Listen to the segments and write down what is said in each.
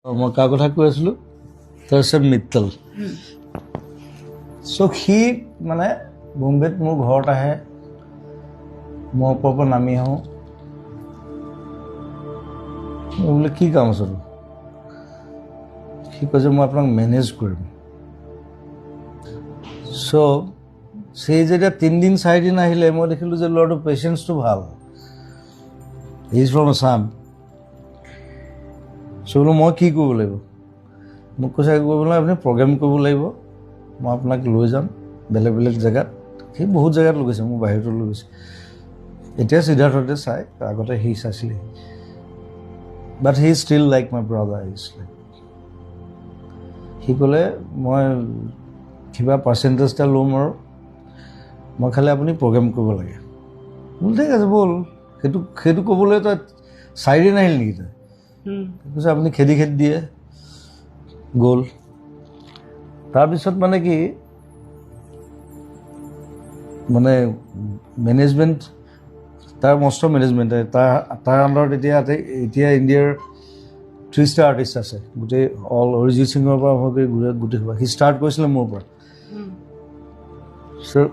মই কাৰ কথা কৈ আছিলোঁ তাৰপিছত মিত্তল চ' সি মানে বম্বেত মোৰ ঘৰত আহে মই ওপৰৰ পৰা নামি আহোঁ মই বোলে কি কাম আছে তোৰ সি কয় যে মই আপোনাক মেনেজ কৰিম চ' সেই যেতিয়া 3 দিন 4 দিন আহিলে মই দেখিলোঁ যে ল'ৰাটোৰ পেচেঞ্চটো ভাল হি ইজ ফ্ৰম আছাম চ' বোলো মই কি কৰিব লাগিব মোক কৈছে কৰিব লাগিব আপুনি প্ৰগ্ৰেম কৰিব লাগিব মই আপোনাক লৈ যাম বেলেগ বেলেগ জেগাত সি বহুত জেগাত লৈ গৈছে মোৰ বাহিৰতো লৈ গৈছে এতিয়া সিদ্ধাৰ্থতে চাই আগতে সি চাইছিলে but he still like my brother is like সি ক'লে মই কিবা পাৰ্চেণ্টেজ এটা ল'ম আৰু মই খালি আপুনি প্ৰগ্ৰেম কৰিব লাগে বোলো ঠিক আছে ব'ল সেইটো ক'বলৈ তই 4 দিন আহিল নেকি তই কৈছে আপুনি খেদি দিয়ে গ'ল তাৰপিছত মানে কি মানে মেনেজমেণ্ট তাৰ মস্ত মেনেজমেণ্ট তাৰ আণ্ডাৰত এতিয়া ইণ্ডিয়াৰ 3 ষ্টাৰ আৰ্টিষ্ট আছে গোটেই অল অৰিজিত সিঙৰ পৰা আৰম্ভ কৰি গোটেই সি ষ্টাৰ্ট কৰিছিলে মোৰ পৰা চ'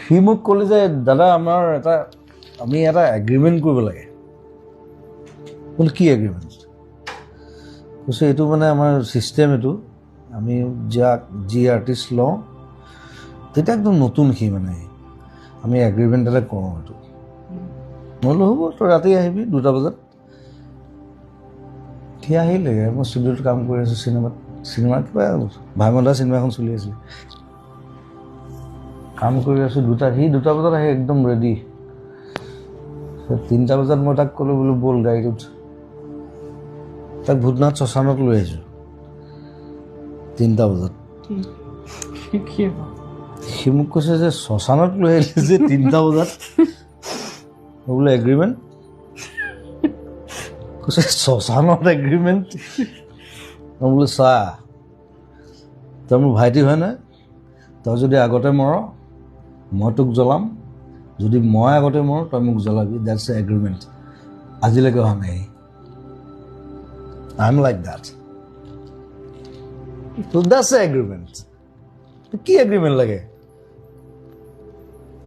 সি মোক ক'লে যে দাদা আমি এটা এগ্ৰিমেণ্ট কৰিব লাগে বোলে কি এগ্ৰিমেণ্ট কৈছে এইটো মানে আমাৰ ছিষ্টেম এইটো আমি যি আৰ্টিষ্ট লওঁ তেতিয়া একদম নতুন সি মানে আমি এগ্ৰিমেণ্ট এটা কৰোঁ এইটো মই বোলো হ'ব তই ৰাতি আহিবি 2টা বজাত সি আহিলে মই ষ্টুডিঅ'ত কাম কৰি আছোঁ চিনেমা কিবা ভাইমন্দা চিনেমা এখন চলি আছিলে কাম কৰি আছোঁ 2টা বজাত আহি একদম ৰেডি 3টা বজাত মই তাক ক'লোঁ বোলো ব'ল গাড়ীটোত তাক ভূতনাথ শ্মশানত লৈ আহিছোঁ 3টা বজাত সি মোক কৈছে যে শ্মশানত লৈ আহিলে যে 3টা বজাত মই বোলো এগ্ৰিমেণ্ট কৈছে শ্মশানত এগ্ৰিমেণ্ট মই বোলো চা তই মোৰ ভাইটি হয় নহয় তই যদি আগতে মৰ মই তোক জ্বলাম যদি মই আগতে মৰ তই মোক জ্বলাবি দেটছ এ এগ্ৰিমেণ্ট আজিলৈকে অহা নাই I am like that so' that's A agreement কি এগ্ৰিমেণ্ট লাগে